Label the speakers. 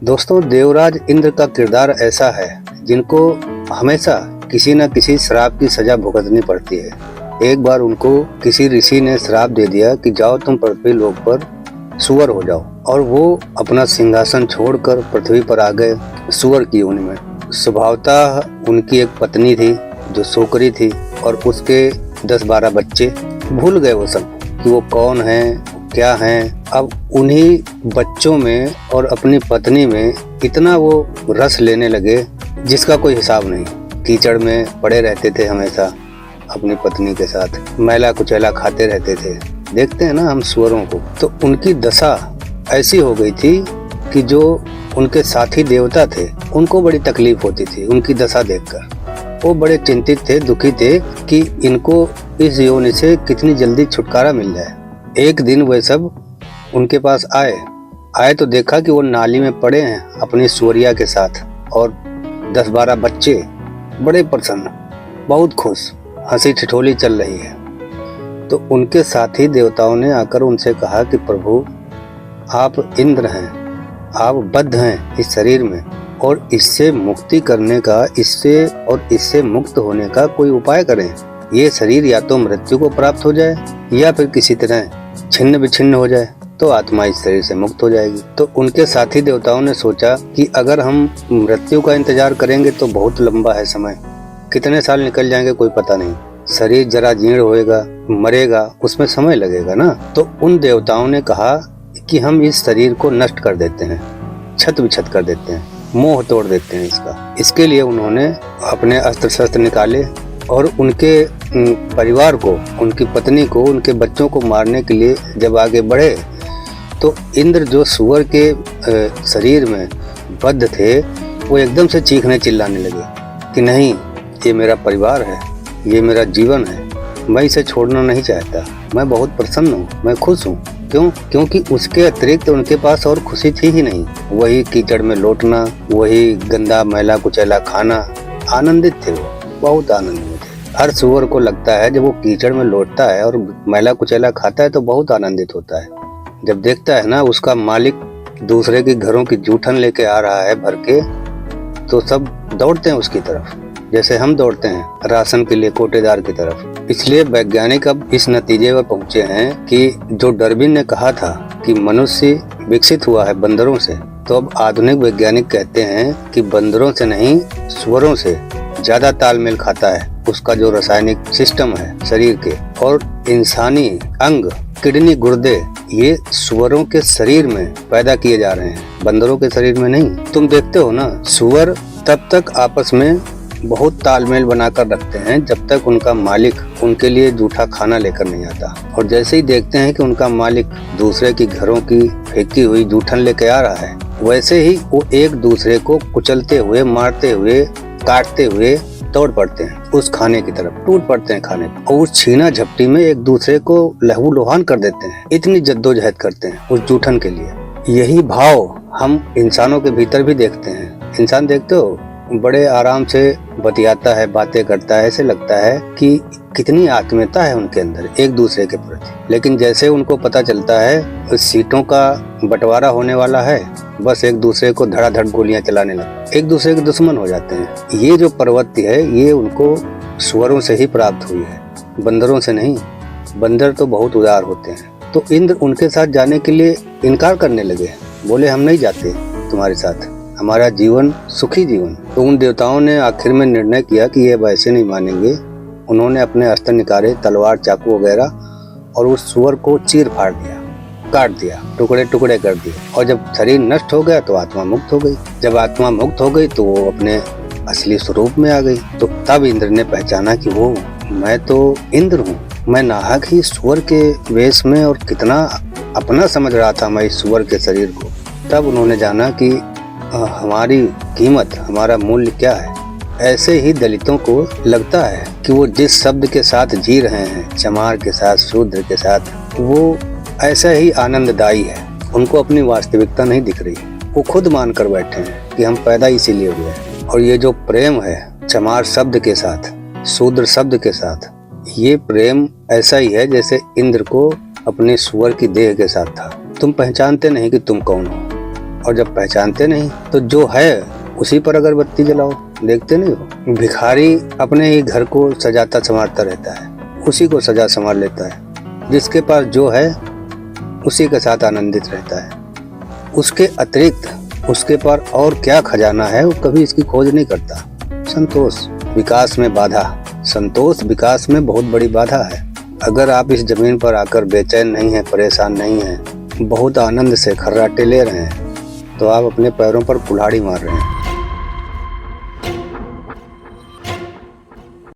Speaker 1: दोस्तों, देवराज इंद्र का किरदार ऐसा है जिनको हमेशा किसी न किसी श्राप की सजा भुगतनी पड़ती है। एक बार उनको किसी ऋषि ने श्राप दे दिया कि जाओ तुम पृथ्वी लोक पर सुअर हो जाओ, और वो अपना सिंहासन छोड़कर पृथ्वी पर आ गए सुअर की योनि में। स्वभावतः उनकी एक पत्नी थी जो सोकरी थी, और उसके 10-12 बच्चे। भूल गए वो सब कि वो कौन है, क्या हैं। अब उन्हीं बच्चों में और अपनी पत्नी में इतना वो रस लेने लगे जिसका कोई हिसाब नहीं। कीचड़ में पड़े रहते थे हमेशा अपनी पत्नी के साथ, मैला कुचैला खाते रहते थे। देखते हैं ना हम सुअरों को, तो उनकी दशा ऐसी हो गई थी कि जो उनके साथी देवता थे उनको बड़ी तकलीफ होती थी उनकी दशा देखकर। वो बड़े चिंतित थे, दुखी थे कि इनको इस योनि से कितनी जल्दी छुटकारा मिल जाए। एक दिन वे सब उनके पास आए तो देखा कि वो नाली में पड़े हैं अपनी सुअरिया के साथ, और 10-12 बच्चे बड़े प्रसन्न, बहुत खुश, हंसी ठिठोली चल रही है। तो उनके साथी देवताओं ने आकर उनसे कहा कि प्रभु, आप इंद्र हैं, आप बद्ध हैं इस शरीर में, और इससे मुक्ति करने का, इससे मुक्त होने का कोई उपाय करें। ये शरीर या तो मृत्यु को प्राप्त हो जाए या फिर किसी तरह छिन्न विछिन्न हो जाए, तो आत्मा इस शरीर से मुक्त हो जाएगी। तो उनके साथी देवताओं ने सोचा कि अगर हम मृत्यु का इंतजार करेंगे तो बहुत लंबा है समय, कितने साल निकल जाएंगे कोई पता नहीं। शरीर जरा जीर्ण होएगा, मरेगा, उसमें समय लगेगा ना। तो उन देवताओं ने कहा कि हम इस शरीर को नष्ट कर देते हैं, छत विछत कर देते हैं, मोह तोड़ देते हैं इसका। इसके लिए उन्होंने अपने अस्त्र शस्त्र निकाले और उनके परिवार को, उनकी पत्नी को, उनके बच्चों को मारने के लिए जब आगे बढ़े, तो इंद्र जो सुअर के शरीर में बद्ध थे वो एकदम से चीखने चिल्लाने लगे कि नहीं, ये मेरा परिवार है, ये मेरा जीवन है, मैं इसे छोड़ना नहीं चाहता, मैं बहुत प्रसन्न हूँ, मैं खुश हूँ। क्यों? क्योंकि उसके अतिरिक्त उनके पास और खुशी थी ही नहीं। वही कीचड़ में लौटना, वही गंदा मैला कुचैला खाना, आनंदित थे वो, बहुत आनंद में थे। हर सुअर को लगता है जब वो कीचड़ में लौटता है और मैला कुचैला खाता है तो बहुत आनंदित होता है। जब देखता है ना उसका मालिक दूसरे के घरों की जूठन लेके आ रहा है भर के, तो सब दौड़ते हैं उसकी तरफ, जैसे हम दौड़ते हैं राशन के लिए कोटेदार की तरफ। इसलिए वैज्ञानिक अब इस नतीजे पर पहुंचे हैं कि जो डार्विन ने कहा था कि मनुष्य विकसित हुआ है बंदरों से, तो अब आधुनिक वैज्ञानिक कहते हैं कि बंदरों से नहीं, सुअरों से ज्यादा तालमेल खाता है उसका जो रासायनिक सिस्टम है शरीर के। और इंसानी अंग, किडनी, गुर्दे, ये सुअरों के शरीर में पैदा किए जा रहे हैं, बंदरों के शरीर में नहीं। तुम देखते हो ना, सुअर तब तक आपस में बहुत तालमेल बनाकर रखते हैं जब तक उनका मालिक उनके लिए जूठा खाना लेकर नहीं आता। और जैसे ही देखते हैं कि उनका मालिक दूसरे की घरों की फेंकी हुई जूठन लेके आ रहा है, वैसे ही वो एक दूसरे को कुचलते हुए, मारते हुए, काटते हुए दौड़ पड़ते हैं उस खाने की तरफ, टूट पड़ते हैं खाने पर, और उस छीना झपटी में एक दूसरे को लहू लुहान कर देते हैं। इतनी जद्दोजहद करते हैं उस जूठन के लिए। यही भाव हम इंसानों के भीतर भी देखते हैं। इंसान देखते हो बड़े आराम से बतियाता है, बातें करता है, ऐसे लगता है कि कितनी आत्मीयता है उनके अंदर एक दूसरे के प्रति। लेकिन जैसे उनको पता चलता है सीटों का बंटवारा होने वाला है, बस एक दूसरे को धड़ाधड़ गोलियां चलाने लगते, एक दूसरे के दुश्मन हो जाते हैं। ये जो प्रवृत्ति है ये उनको सुअरों से ही प्राप्त हुई है, बंदरों से नहीं। बंदर तो बहुत उदार होते हैं। तो इंद्र उनके साथ जाने के लिए इनकार करने लगे, बोले हम नहीं जाते तुम्हारे साथ, हमारा जीवन सुखी जीवन। तो उन देवताओं ने आखिर में निर्णय किया कि ये वैसे नहीं मानेंगे। उन्होंने अपने अस्त्र निकाले, तलवार, चाकू वगैरह, और उस सुअर को चीर फाड़ दिया, काट दिया, टुकड़े टुकड़े कर दिए। और जब शरीर नष्ट हो गया तो आत्मा मुक्त हो गई। जब आत्मा मुक्त हो गई तो वो अपने असली स्वरूप में आ गई। तो तब इंद्र ने पहचाना कि वो मैं तो इंद्र हूँ, मैं नाहक ही सुअर के वेश में, और कितना अपना समझ रहा था मैं इस सुअर के शरीर को। तब उन्होंने जाना कि हमारी कीमत, हमारा मूल्य क्या है। ऐसे ही दलितों को लगता है कि वो जिस शब्द के साथ जी रहे हैं, चमार के साथ, शूद्र के साथ, वो ऐसा ही आनंददायी है। उनको अपनी वास्तविकता नहीं दिख रही, वो खुद मान कर बैठे हैं कि हम पैदा इसीलिए हुए हैं। और ये जो प्रेम है चमार शब्द के साथ, शूद्र शब्द के साथ, ये प्रेम ऐसा ही है जैसे इंद्र को अपने सुअर की देह के साथ था। तुम पहचानते नहीं कि तुम कौन हो, और जब पहचानते नहीं तो जो है उसी पर अगरबत्ती जलाओ। देखते नहीं हो, भिखारी अपने ही घर को सजाता संवारता रहता है, उसी को सजा संवार लेता है। जिसके पास जो है उसी के साथ आनंदित रहता है। उसके अतिरिक्त उसके पास और क्या खजाना है वो कभी इसकी खोज नहीं करता। संतोष विकास में बाधा। संतोष विकास में बहुत बड़ी बाधा है। अगर आप इस जमीन पर आकर बेचैन नहीं हैं, परेशान नहीं हैं, बहुत आनंद से खर्राटे ले रहे हैं, तो आप अपने पैरों पर कुल्हाड़ी मार रहे हैं।